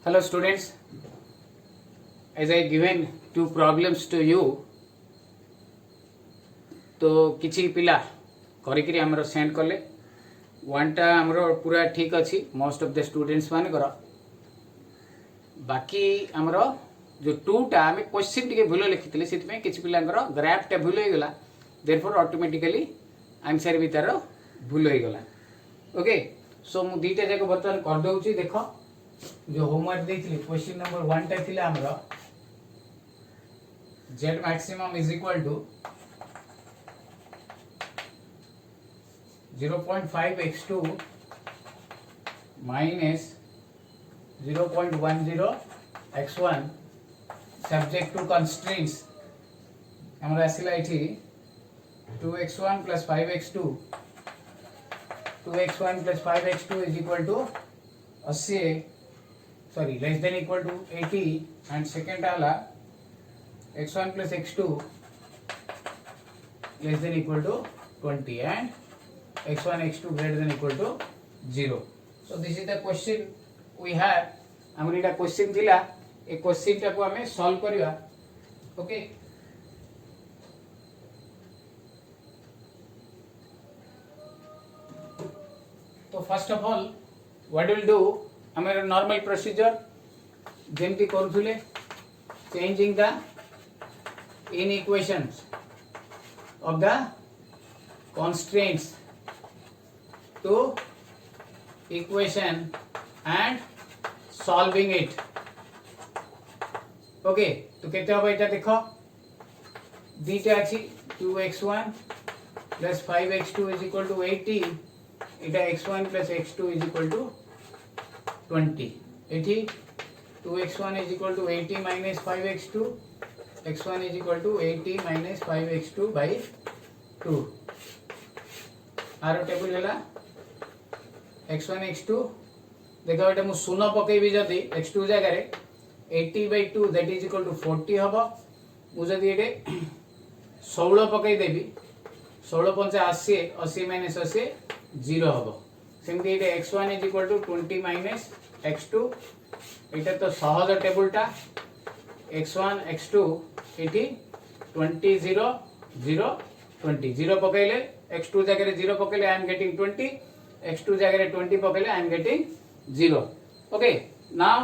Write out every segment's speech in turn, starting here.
Hello students, as I given two problems to you, तो किछि पिला करिकरी हमरो सेंड करले वनटा हमरो पूरा ठीक अछि मोस्ट ऑफ द स्टूडेंट्स मान कर बाकी हमरो जो टूटा हमें क्वेश्चन टिके भूल लिखितले सितमे किछि पिलांकर ग्राफ टे भूल होई गला देयरफॉर ऑटोमेटिकली आंसर भी तार भूल होई गला ओके सो मु दीटा जाको बर्तन कर दउची देखो जो होमवर्क देथिले क्वेश्चन नंबर 1 टा थिला हमरो z maximum is equal to 0.5 x2 minus 0.10 x1 subject to constraints हमरा आसिला एठी 2x1 plus 5x2 2x1 plus 5x2 is equal to 80 sorry less than equal to 80 and second आला x1 plus x2 less than equal to 20 and x1 x2 greater than equal to 0 so this is the question we have हमर एटा question थिला ए question टा को हमें solve करिवा okay तो first of all what will do हमारे normal procedure जेमती करूथुले changing the inequations of the constraints to equation and solving it okay तो केते होबा एटा देखो दीटा अछि 2x1 plus 5x2 is equal to 80 Etah x1 plus x2 is equal to 20 एठी 2x1 is equal to 80 minus 5x2 x1 is equal to 80 minus 5x2 by 2 आरो table हैला x1 x2 देखो एटा मु शून्य पकेबी जदी x2 जगह रे 80 by 2 that is equal to 40 हबो मु जदी एटे 16 पकेई देबी 16 पंचे 80 80 minus 80 0 हबो सेमती एटे x1 is equal to 20 minus x2 एटा तो सहज टेबलटा x1 x2 एटी 20 0 0 20 0 पकेले x2 जगह रे 0 पकेले आई एम गेटिंग 20 x2 जगह रे 20 पकेले I am getting 0 okay now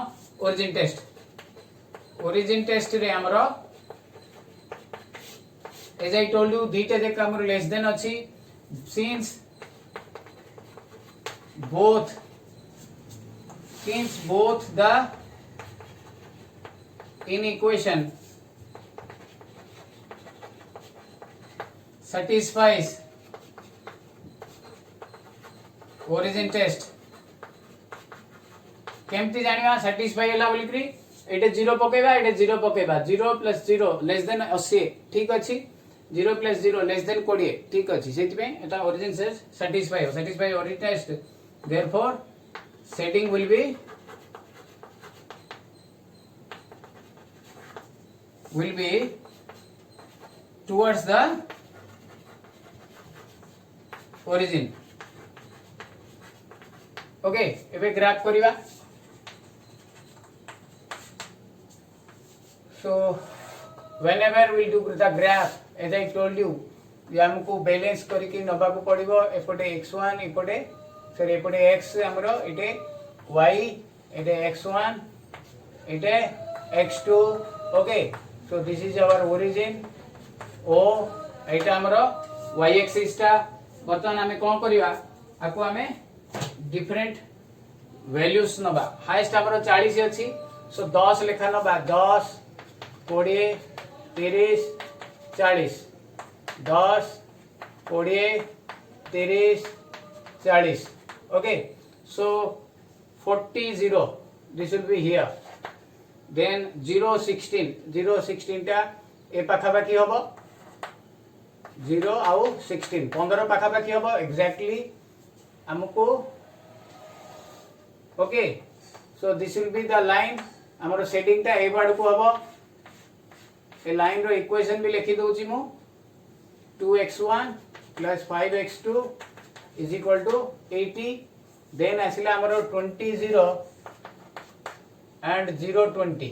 origin test रे हमरो एज आई टोल्ड यू दीटा जक हमरो लेस देन अछि since both the inequation satisfies origin test केमती जानिबा satisfy होला बोली करी एटे 0 पकेबा एटे 0 पकेबा 0 plus 0 less than 80 ठीक अछि 0 plus 0 less than 20 ठीक अछि सेति पे एटा origin satisfy origin test therefore setting will be towards the origin okay एबे graph करिवा so whenever we do the graph as I told you ये हमको बैलेंस करके नबा को पड़िबो एपटे x1 एपटे सॉरी एपटे x हमरो एटे y Ete x1 Ete x2 okay so this is our origin o एटा हमरो y axis टा बर्तमान हमें कोन करिवा आको हमें डिफरेंट वैल्यूज नबा हाईएस्ट हमरो 40 अछि सो 10 लेखा नबा 10 20 30 40 10 20 30 40 okay so 40 0 this will be here then 0 16 टा ए पाखा बाकी होबो 0 आउ 16 15 पाखा बाकी होबो एग्जैक्टली हमको okay so this will be the line हमरो सेटिंग टा ए बाड को होबो ए लाइन रो इक्वेशन भी लिखि दोची मु 2x1 plus 5x2 is equal to 80 then आसिला हमरो 20 0 एंड 020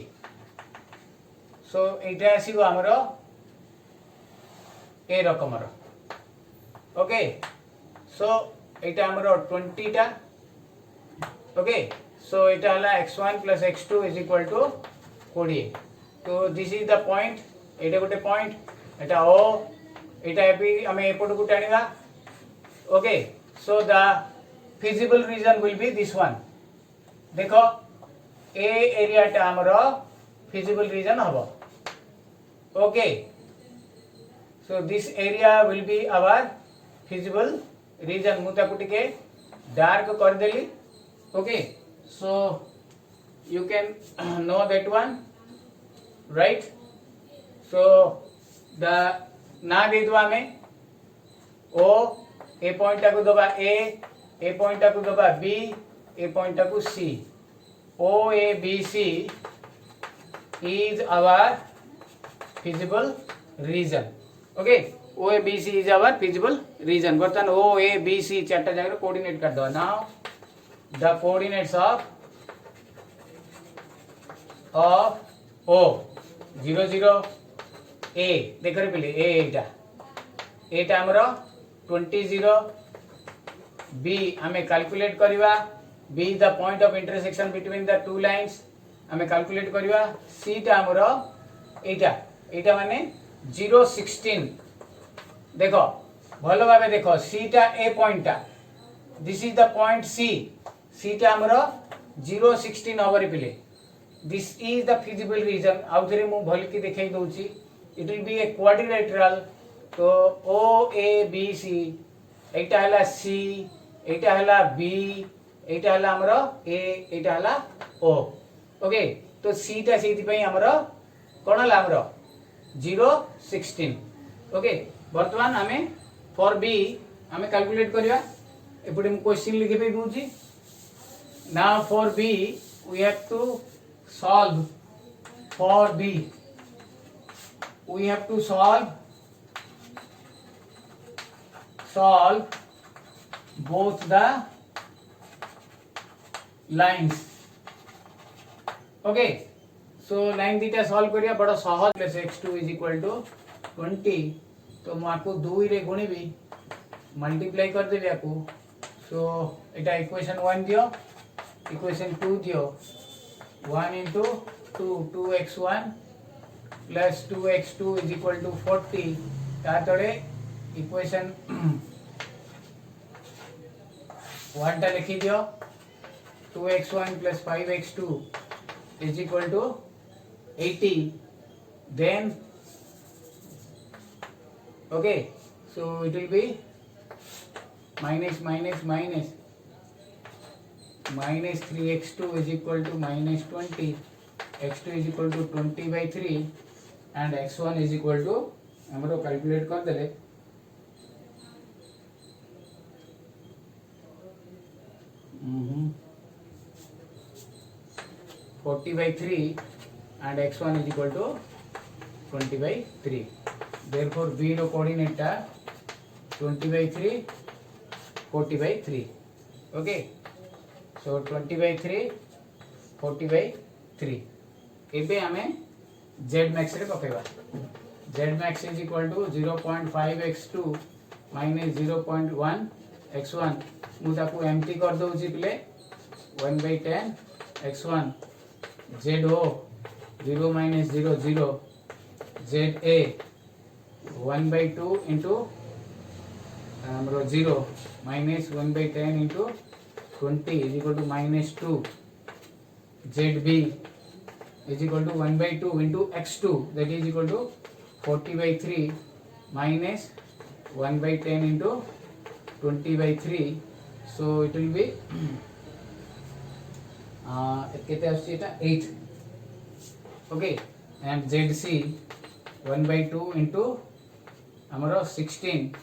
सो एटा आसीबो हमरो ए रकमर ओके सो एटा हमरो 20 टा ओके सो एटा हला x1 plus x2 is equal to 20 तो दिस इज द पॉइंट एटा गोटे पॉइंट एटा ओ एटा भी हमें एपट को टाणीबा okay so the feasible region will be this one देखो ए एरिया टा हमरो फिजिबल रीजन हबो okay so this area will be our feasible region मु ताकू टिके डार्क कर देली okay so you can know that one right so the ना दे दवा में ओ ए पॉइंट को दबा ए पॉइंट को दबा बी ए पॉइंट को C O A B C is our feasible region okay O A B C is our feasible region बर्तमान O A B सी चारटा जगह कोऑर्डिनेट कर दो now the coordinates of O 0 0 ए देख रे पिले एटा हमरो 20 0 बी हमें कैलकुलेट करवा be the point of intersection between the two lines हमें कैलकुलेट करवा सी टा हमरो एटा माने 0 16 देखो भलो भाबे देखो सी टा ए पॉइंट टा this is the point C टा हमरो 0 16 ओवर पिले this is the feasible region आउ थरे मु भल की देखाई दउची it will be a quadrilateral तो ओ ए बी सी एटा हला सी एटा हला बी एटा हला हमरो ए एटा हला ओ ओके तो सी टा सेति पई हमरो कोन हला हमरो 0 16 ओके वर्तमान हमें फॉर बी हमें कैलकुलेट करबा एपटे मु क्वेश्चन लिखे पे दूची now for B we have to solve for B we have to solve both the lines okay so line दीटा solve करिया बड़ा सहज plus x2 is equal to 20 तो मैं आपको 2 रे गुणिबी मल्टीप्लाई कर देबी आपको सो एटा इक्वेशन 1 दियो इक्वेशन 2 दियो 1 into 2x1 plus 2x2 is equal to 40 तातड़े equation 1 टा लिखी दियो 2x1 plus 5x2 is equal to 80 then okay so it will be minus minus 3x2 is equal to minus 20 x2 is equal to 20 by 3 and x1 is equal to हमरो calculate कर देले 40 by 3 and x1 is equal to 20 by 3 therefore b रो coordinate 20 by 3 40 by 3 okay so 20 by 3 40 by 3 एबे हमें z max रे पकेबा z max is equal to 0.5 x2 minus 0.1 x1 मु ताको empty कर दउची play 1 by 10 x1 zo 0 minus 0 0 za 1 by 2 into हमरो 0 minus 1 by 10 into 20 is equal to minus 2 zb is equal to 1 by 2 into x2 that is equal to 40 by 3 minus 1 by 10 into 20 by 3 so it will be केते आछि एटा 8 okay and zc 1 by 2 into हमरो 16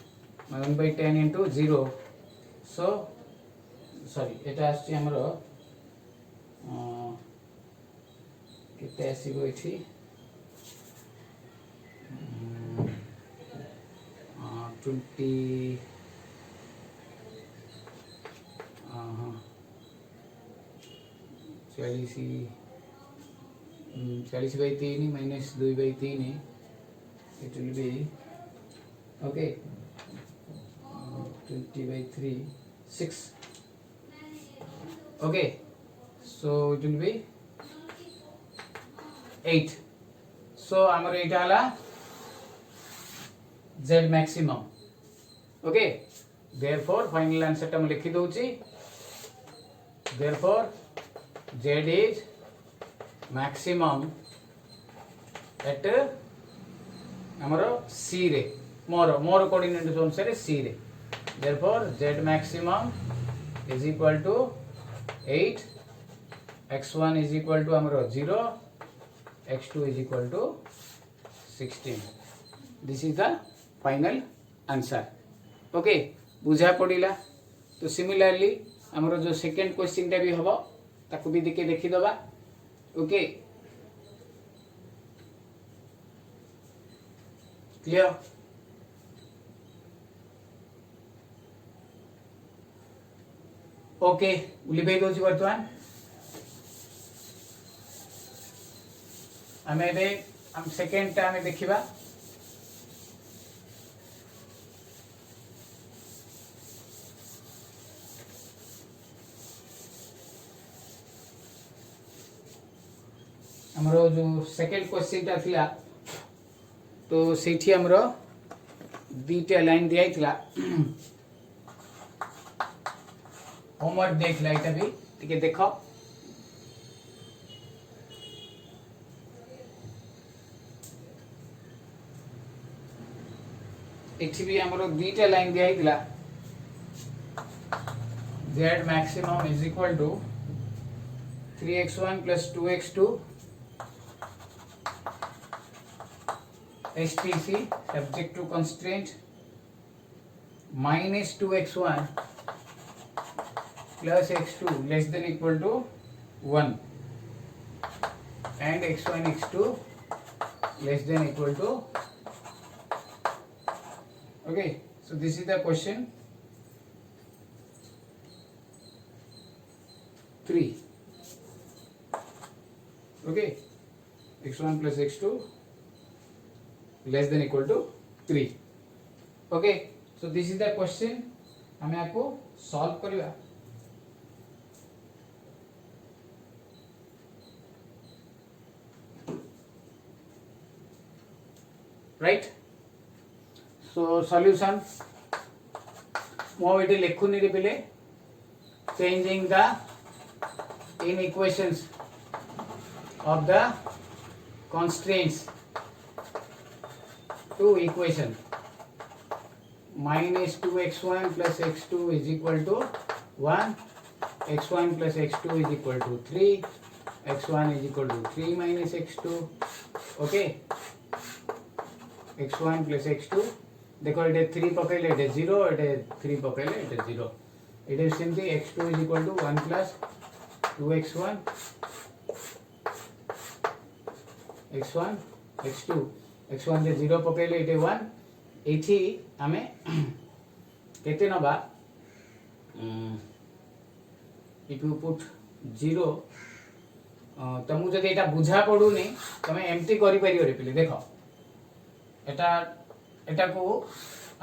1 by 10 into 0 so sorry एटा आछि हमरो केते आसीबो एठी 20 40 40/3 minus 2/3 it will be okay 20/3 6 okay so it will be 8 so amar eta hala z maximum okay therefore final answer ta likhi douchi therefore z is maximum at amaro c re more coordinates अनुसार c re therefore z maximum is equal to 8 x1 is equal to amaro 0 x2 is equal to 16 this is the final answer okay बुझा पड़िला तो similarly हमरो जो second question टा भी हबो ताको भी देखे देखि दबा ओके क्लियर ओके लिबे दोछि वर्तमान हमें बे हम सेकंड टा में देखिबा हमरो जो सेकंड क्वेश्चन टा थिला तो सेठी हमरो बीटा लाइन दिया थिला होमवर्क देख ला एटा भी टिके देखो एठी भी हमरो बीटा लाइन दिया थिला z maximum is equal to 3x1 plus 2x2 STC subject to constraint minus 2x1 plus x2 less than equal to 1 and x1 x2 less than equal to okay so this is the question 3 okay x1 plus x2 less than equal to 3 okay so this is the question हमें आपको solve करिया right so solution मो eighty लिखुनी रे पिले changing the in equations of the constraints to equation minus 2x1 plus x2 is equal to 1 x1 plus x2 is equal to 3 x1 is equal to 3 minus x2 okay x1 plus x2 देखो ये 3 पकड़ले ये 0 ये 3 पकड़ले ये 0 ये सेमती x2 is equal to 1 plus 2x1 x1 x2 x1 रे 0 पकड़ले ये 1 एठी आमे केते नबा if you put 0 तमु जदि एटा बुझा पडुनी तमे एम्प्टी करि परियो रे पिले देखो एटा एटा को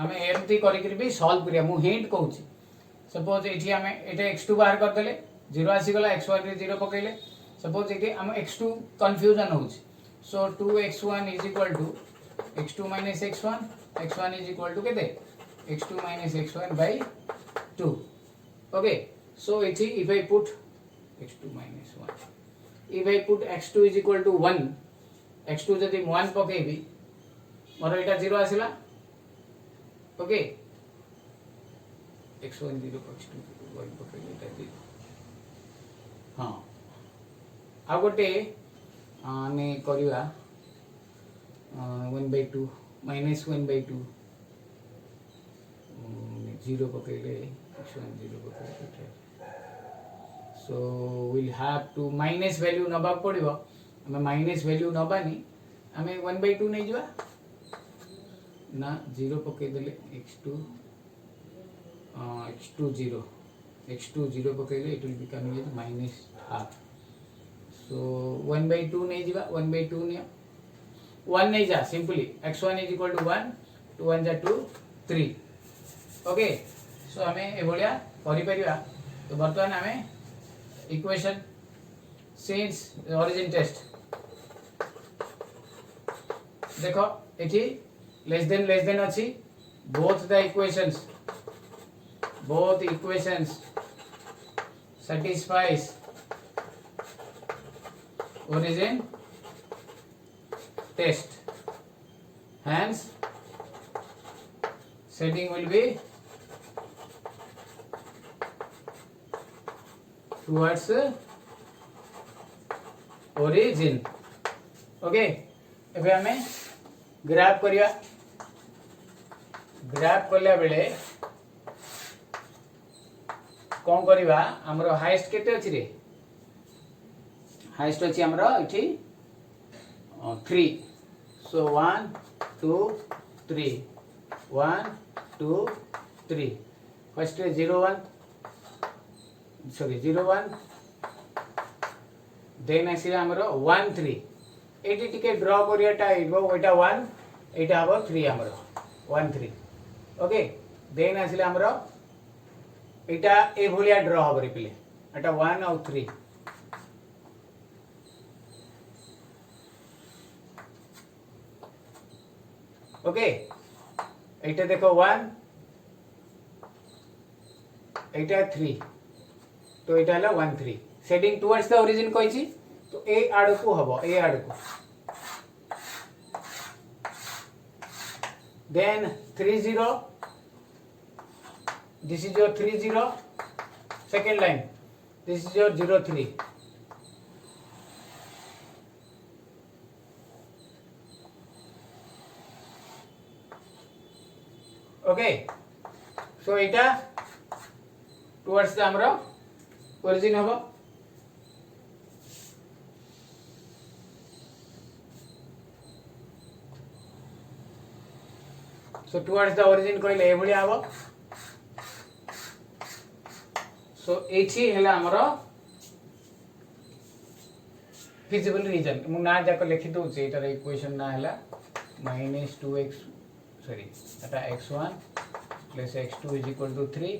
आमे एम्प्टी करि करि भी सॉल्व करिया मु हिंट कहूची सपोज एठी आमे एटा x2 बाहर कर देले 0 आसी गला x1 रे 0 पकैले सपोज एठी आमे x2 कंफ्यूजन होची सो 2x1 is equal to x2 minus x1 x1 is equal to केते x2 minus x1 by 2 okay so if I put x2 minus 1 if I put x2 is equal to 1 x2 जदि 1 पकेबी मोर एटा 0 आसिला okay x1 0 x2 1 पकेबी एटा 0 हां आ गोटे आमे करिवा 1/2 minus 1/2 0 पकेले x1 0 पकेले so we'll have to minus value नबा पड़िबो हमें minus value नबानी हमें 1/2 नै जवा ना 0 पके देले x2 0 x2 0 पकेले it will become minus half so सो 1/2 नहीं जीवा 1/2 नहीं 1 नहीं जा simply x1 is equal to 1 2 1 जा 2 3 ओके सो हमें ए भलिया करि परिबा तो वर्तमान हमें इक्वेशन सिंस ओरिजिन टेस्ट देखो एठी लेस देन अछि both equations satisfies origin test, hence setting will be towards origin. Okay एबे हमें ग्राफ करिया ग्राफ करला बेले कौन करिवा हमरो हाईएस्ट केते अछि रे हाईएस्ट अछि हमरो इठी 3 सो 1 2 3 1 2 3 फर्स्ट 0 1 सॉरी 0 1 देन आसी हमरो 1 3 एटी टिके ड्रॉ करियाटा इबो ओटा 1 एटा हबो 3 हमरो 1 3 ओके देन आसिले हमरो एटा ए भलिया ड्रॉ हबरे पिले एटा 1 और 3 ओके एटा देखो 1 एटा 3 तो एटा हला 1 3 सेटिंग टुवर्ड्स द ओरिजिन कहिची तो ए आड़ को हबो ए आड़ को then 3 0 this is your 3 0 second line this is your 0 3 okay so eta towards the amro origin hobo so towards the origin कहले ए भलिया हबो so एठी हला हमरो फिजिबल रीजन मु ना जाक लिखि दउ छै एटार इक्वेशन ना हला -2x सॉरी एटा x1 + x2 = 3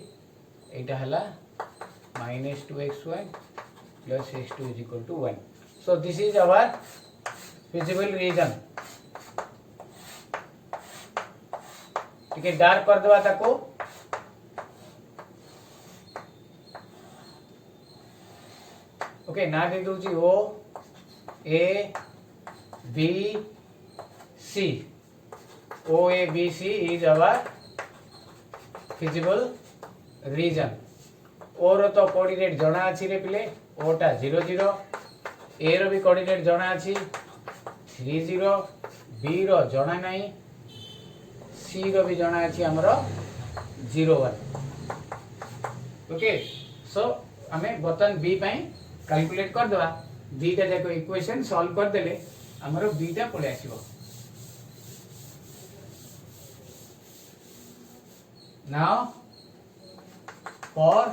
एटा हला -2x1 + x2 = 1 so this is our feasible region ठीक है डार्क कर देवा ताको ओके ना दे दउ छी O A B C O A B C is our feasible region ओर तो कोऑर्डिनेट जणा अछि रे पिले ओटा 0 0 ए रो भी कोऑर्डिनेट जणा अछि 3 0 बी रो जणा नाही सी रो भी जणा अछि हमरो 0 1 ओके सो हमें बटन बी पई कैलकुलेट कर देबा दीटा जाको इक्वेशन सॉल्व कर देले हमरो बीटा पळे आसीबो now for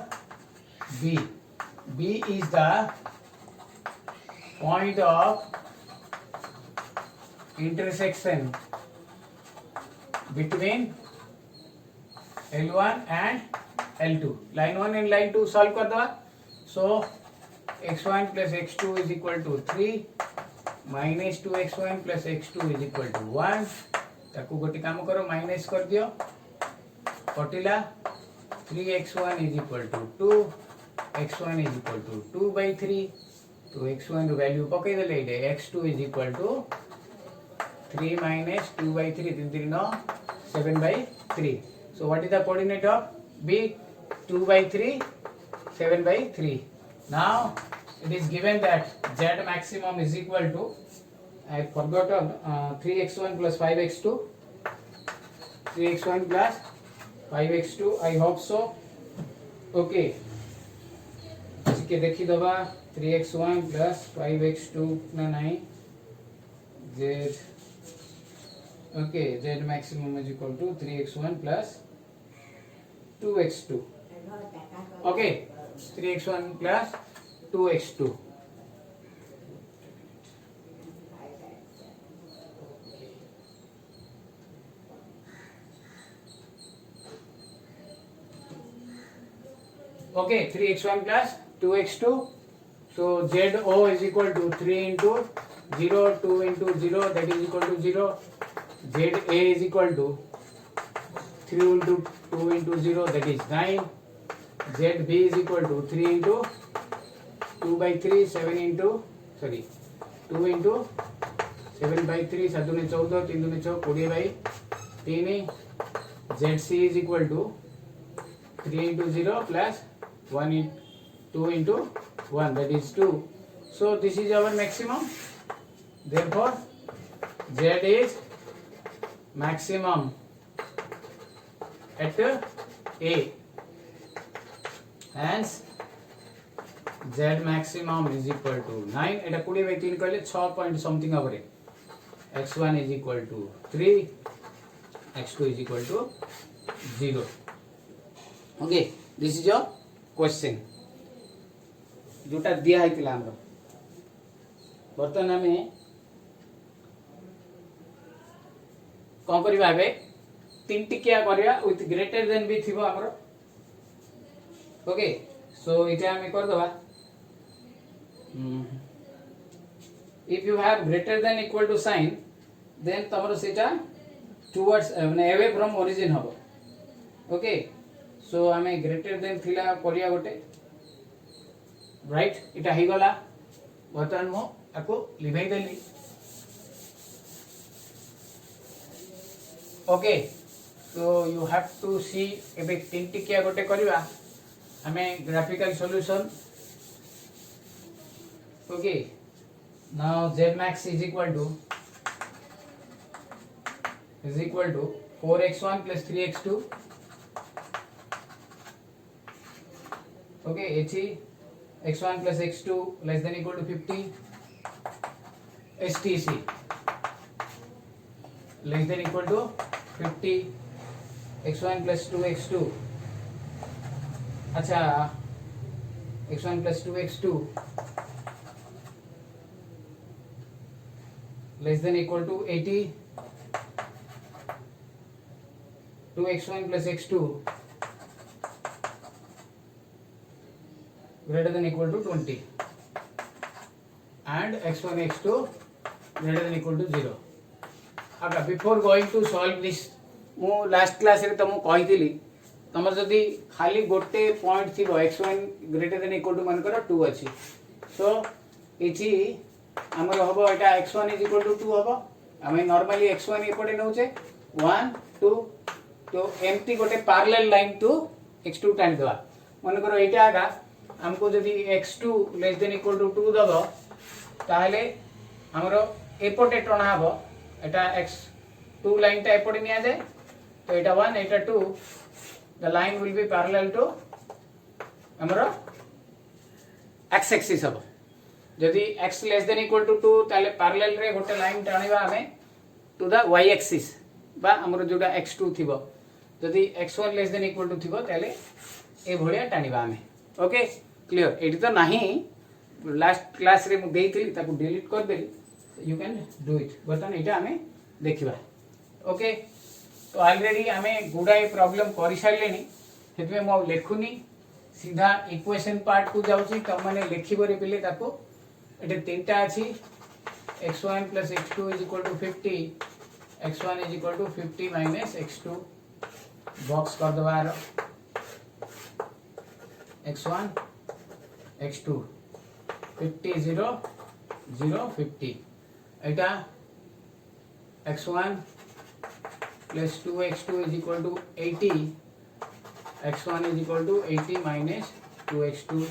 b is the point of intersection between L1 and L2 line 1 and line 2 solve कर दवा so x1 plus x2 is equal to 3 minus 2x1 plus x2 is equal to 1 ताकू गोटी काम करो माइनस कर दियो कटिला 3x1 is equal to 2 x1 is equal to 2/3 तो x1 value पकई देले इडे x2 is equal to 3 minus 2/3 3 3 9 7/3 so what is the coordinate of b 2/3 7/3 now it is given that z maximum is equal to I forgot 3x1 plus 5x2 3x1 plus 5x2 I hope so okay इसके देखी दबा 3x1 plus 5x2 ना नहीं z okay z maximum is equal to 3x1 plus 2x2 okay 3x1 plus 2x2 Okay, 3x1 plus 2x2. So ZO is equal to 3 into 0, 2 into 0, that is equal to 0. ZA is equal to 3 into 2 into 0, that is 9. ZB is equal to 3 into 2 by 3, 7 into, sorry, 2 into 7 by 3, 7 दूने 14, 3 दूने 6, 20 by 3. ZC is equal to 3 into 0 plus 1 into 2 into 1, that is 2. So this is our maximum. Therefore, Z is maximum at A. Hence, Z maximum is equal to 9. Etah 20 by 3 कहले 6 point something over. X1 is equal to 3. X2 is equal to 0. Okay, this is your question. जोटा दिया है तिला हमरो. बर्तन हमें कौन करिबा बे 3 टिकिया करिया विथ ग्रेटर देन भी थिबो हमरो. ओके, सो इटा हमें कर दबा. If you have greater than equal to sign, then तमरो सेटा towards away from origin हबो. ओके, सो हमें ग्रेटर देन थिला करिया गोटे. राइट, इटा ही गला. बर्तमान मो आको लिभाई देली. Okay, so you have to see एबे 3 टिकिया गोटे करिवा. हमें graphical solution. Okay, now Z max is equal to 4x1 plus 3x2. Okay, x1 plus x2 less than equal to 50. STC less than equal to 50. x1 plus 2x2. अच्छा, x1 plus 2x2 less than equal to 80. 2x1 plus x2 greater than equal to 20 and x1 x2 greater than equal to 0. Okay, before going to solve this, मु last class रे तुमको कहितली तमर जदी खाली गोटे point थिबो x1 greater than equal to मान करो 2 अछि. सो इछि हमर हबो एटा x1 is equal to 2 हबो. हमें नॉर्मली x1 एपटे नउचे 1 2, तो एमटी गोटे parallel line to x2 time दवा. मन करो एटा आगा हमको जदी x2 less than equal to 2 दबो ताहले हमरो एपटे टणा हबो. एटा x2 लाइन टा एपटे निया जाय, तो एटा 1 एटा 2, the line will be parallel to हमरो x एक्सिस हबो. जदी x less than equal to 2 ताले पैरेलल रे गोटे लाइन टाणीबा हमें टू द y एक्सिस बा हमरो जोटा x2 थिबो. जदी x1 less than equal to थिबो ताले ए भलिया टाणीबा हमें. Okay, clear. एटी तो नाही लास्ट क्लास रे मु देइथिली ताकू डिलीट कर देली. You can do it. बर्तन एटा हमें देखिबा. ओके, तो ऑलरेडी हमें गुडाई प्रॉब्लम करि सारलेनी. हेतमे मो लेखुनी, सीधा इक्वेशन पार्ट को जाउची. त माने लेखिबो रे पिले ताकू एटे तीनटा अछि. x1 plus x2 is equal to 50. x1 is equal to 50 minus x2. Box कर दबार x1 x2 50 0 0 50. Etah x1 plus 2x2 is equal to 80. x1 is equal to 80 minus 2x2.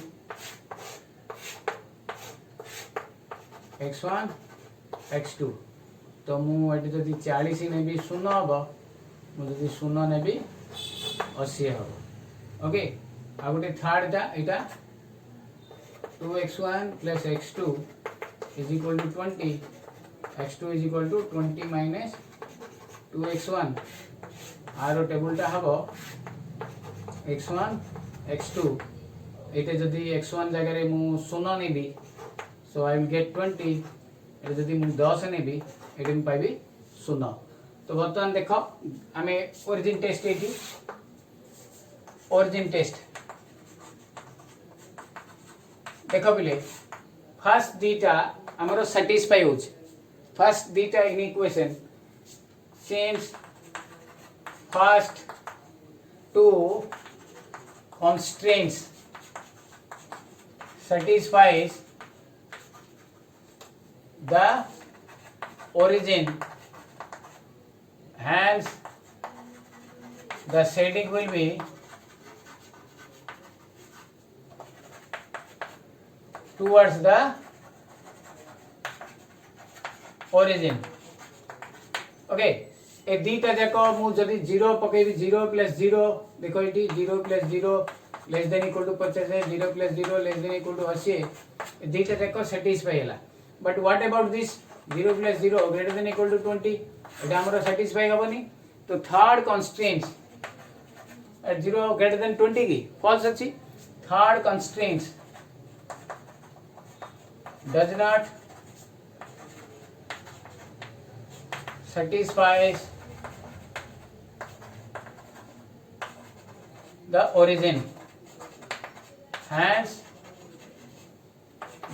x1 x2, तो मु एटी जदी 40 नेबी 0 हबो, मु जदी 0 नेबी 80 हबो. Okay, आ गोटे third टा एटा 2x1 plus x2 is equal to 20. x2 is equal to 20 minus 2x1. आरो टेबल टा हबो x1 x2. एटे जदी x1 जगह रे मु 0 नेबी, so I will get 20. एटे जदी मु 10 नेबी, एटे मु पाइबी 0. तो बर्तमान देखो हमें ओरिजिन टेस्ट एटी. ओरिजिन टेस्ट देख पिले फर्स्ट दीटा आमर सैटिस्फाई हो फर्स्ट दीटा inequation since first two constraints satisfies the origin, hence the shading will be towards the origin. Okay, ए दीटा जाक मु जदि 0 पकेबी 0 प्लस 0 देखो ये 0 plus 0 less than equal to 50 है 0 plus 0 less than equal to 80 दीटा जाक सैटिस्फाई हैला but what about this 0 plus 0 greater than equal to 20 एटा हमरो सैटिस्फाई हबनी तो third constraints at 0 greater than 20 की फॉल्स अछि third constraints does not satisfies the origin, hence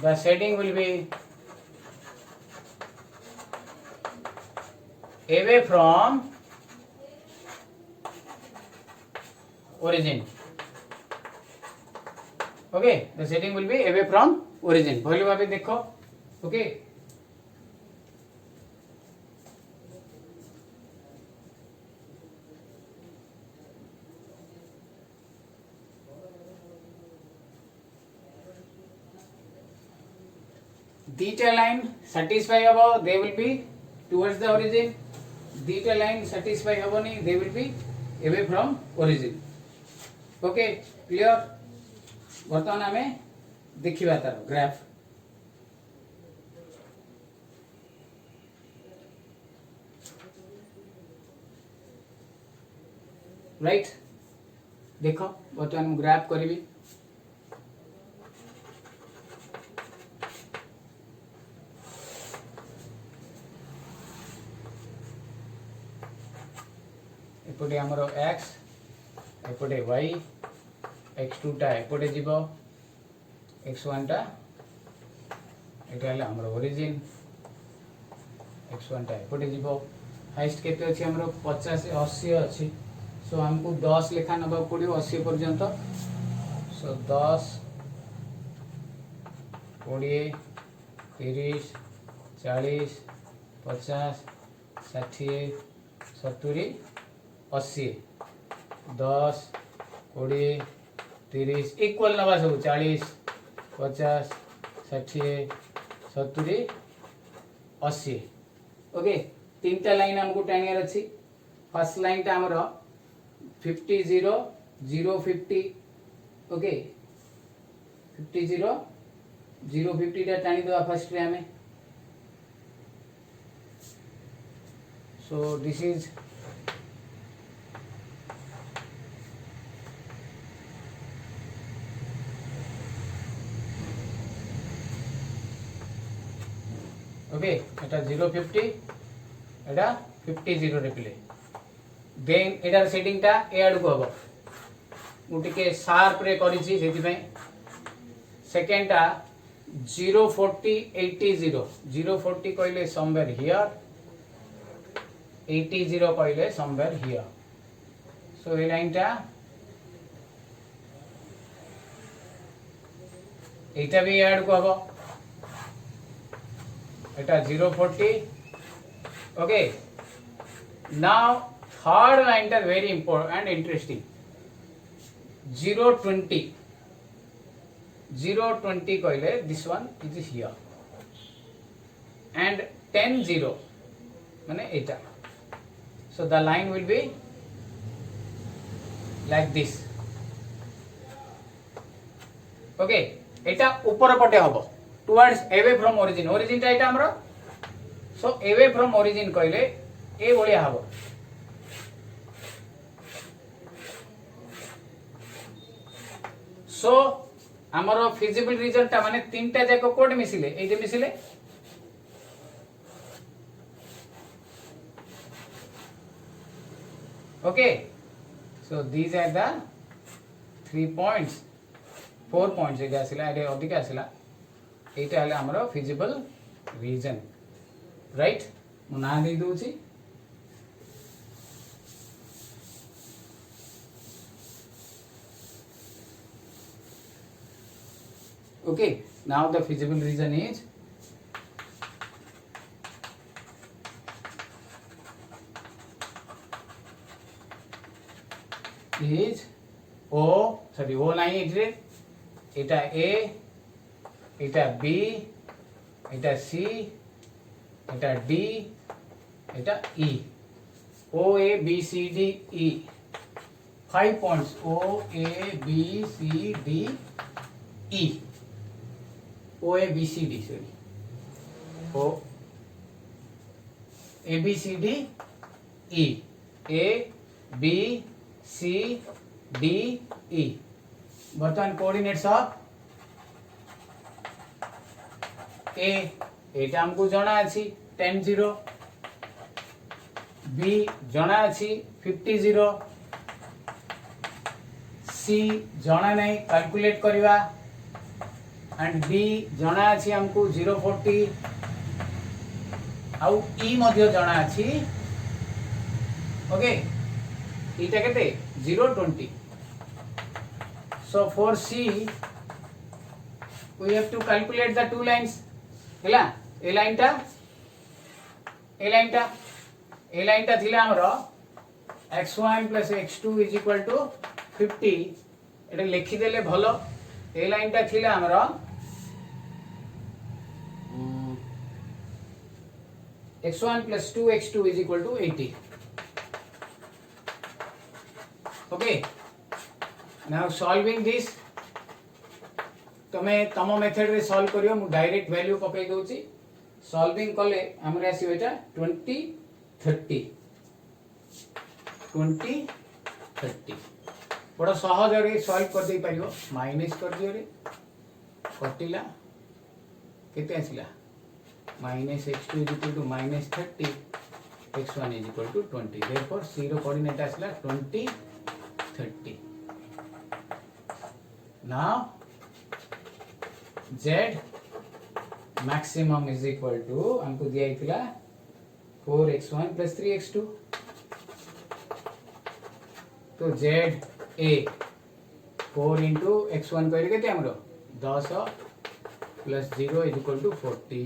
the shading will be away from origin. Okay, the shading will be away from origin. भले भावे देखो. Okay. Theta line satisfy habo they will be towards the origin, theta line satisfy haboni they will be away from origin. Okay, clear? बर्तमान आमे देखिबा तार graph right देखो बर्तमान मु graph करिवि एपटे आमर x एपटे y x2 टा एपटे जीव x1 टा एटा हला हमर ओरिजिन x1 टा एपटे जीव हाईएस्ट केते अछि हमर 50 80 अछि सो हमको 10 लेखा नबा पड़ियो 80 पर्यंत सो 10 20 30 40 50 60 70 80 10 20 30 इक्वल नवा सब 40 50 60 70 80 ओके तीनटा लाइन हमको टाइनियर अछि फर्स्ट लाइन टा हमर 50 0 0 50 ओके 50 0 0 50 टा टानी दवा फर्स्ट रे हमें सो दिस इज ओके एटा 0 50 एटा 50 0 रे प्ले देन एटार सेटिंग टा ए आडू को हबो मु टिके शार्प रे करि छी सेति पय सेकंड टा 0 40 80 0 0 40 कहले समवेयर हियर 80 0 कहले somewhere here so A line टा एटा भी ऐड को हबो एटा 0 40 okay now third line is very important and interesting 0 20 0 20 कहले this one is here and 10 0 माने एटा so the line will be like this okay एटा ऊपर पटे हबो towards away from origin origin टा एटा हमरो so away from origin कहले ए भलिया हबो so हमरो फिजिबल रीजन टा माने तीनटा जाको कोड मिसिले एजे मिसिले okay so these are the 3 points 4 points एगे आसिला एटे अधिक आसिला एटा हले हमरो फिजिबल रीजन राइट मु ना दे दोची okay now the feasible reason is O sorry O नहीं इधरे इटा A इटा B इटा C इटा D इटा E O A B C D E 5 points O A B C D E O A B C D sorry O A B C D E A B C D E बर्तमान coordinates of A एटा हमको जणा अछि 10 0 B जणा अछि 50 0 C जणा नहीं calculate करवा and D जणा अछि हमको 0 40 आउ E मध्य जणा अछि ओके इटा केते 0 20 so for C we have to calculate the two lines ହେଲା ए लाइन ता थिला हमरो x1 plus x2 is equal to 50 एटा लिखि देले भलो ए लाइन ता थिला हमरो x1 plus 2x2 is equal to 80 okay now solving this तमे तम मेथड रे सॉल्व करियो मु डायरेक्ट वैल्यू पकई दोची सॉल्विंग कले हमरे आसी बेटा 20 30 20 30 बड़ा सहज रे सॉल्व कर दे परियो माइनस कर दियो रे कटिला केते आसिला minus x2 is equal to minus 30 x1 is equal to 20 therefore c रो कोऑर्डिनेट आसिला 20 30 now z maximum is equal to हमको दिया इतला 4x1 plus 3x2 तो z a 4 into x1 कहले केते हमरो 10 plus 0 is equal to 40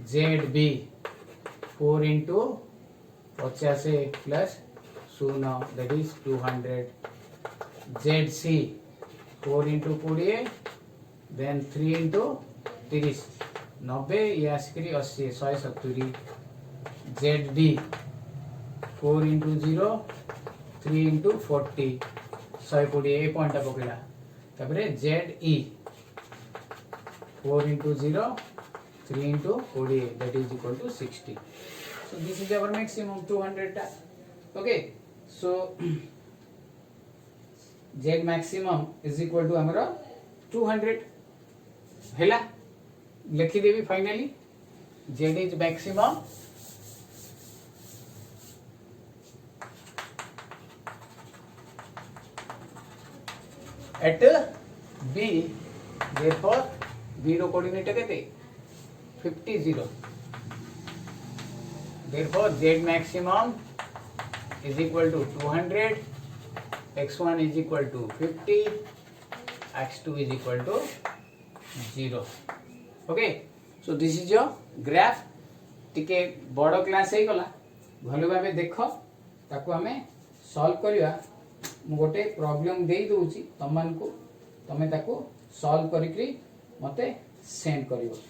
ZB 4 into 50 plus 0 that is 200 ZC 4 into 20 then 3 into 30 90 ये आसिकरी 80 170 ZD 4 into 0 3 into 40 120 ए पॉइंट पकड़ा तापरे ZE 4 into 0 3 into 40 that is equal to 60 so this is our maximum 200 okay so z maximum is equal to हमरा 200 हैला लिखि देबी finally z is maximum at b therefore b रो coordinate केते 50 0 therefore z maximum is equal to 200 x1 is equal to 50 x2 is equal to 0 okay so this is your graph टिके बड़ class हे गला भलो भाबे देखो ताको हमें सॉल्व करिया मु गोटे प्रॉब्लम देई दोउची तमन को तमे ताको सॉल्व करिकरी मते सेंड करियो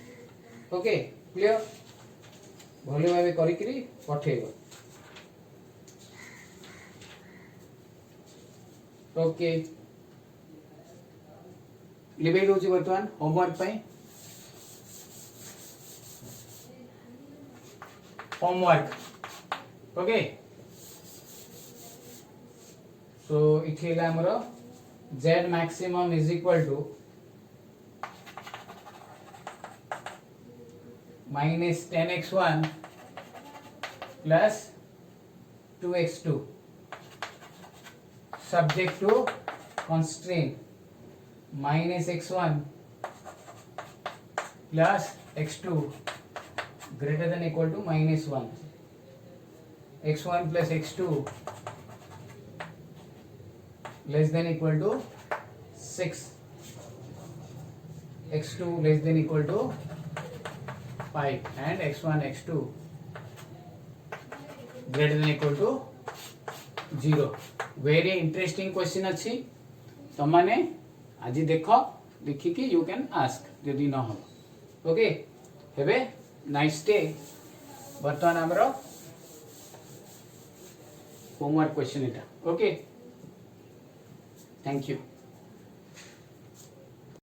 ओके क्लियर भले भाबे करिकरी पठेइबो ओके लिबे दोची वर्तमान होमवर्क पई होमवर्क ओके सो इथेला हमरो z maximum is equal to minus 10x1 plus 2x2 subject to constraint minus x1 plus x2 greater than equal to minus 1, x1 plus x2 less than equal to 6, x2 less than equal to 5 and x1 x2 greater than equal to 0. Very interesting question अच्छी तमाने आज देख देखिकी you can ask जदि न हो okay हेबे nice day बर्तमान हमरो homework question Etah okay thank you.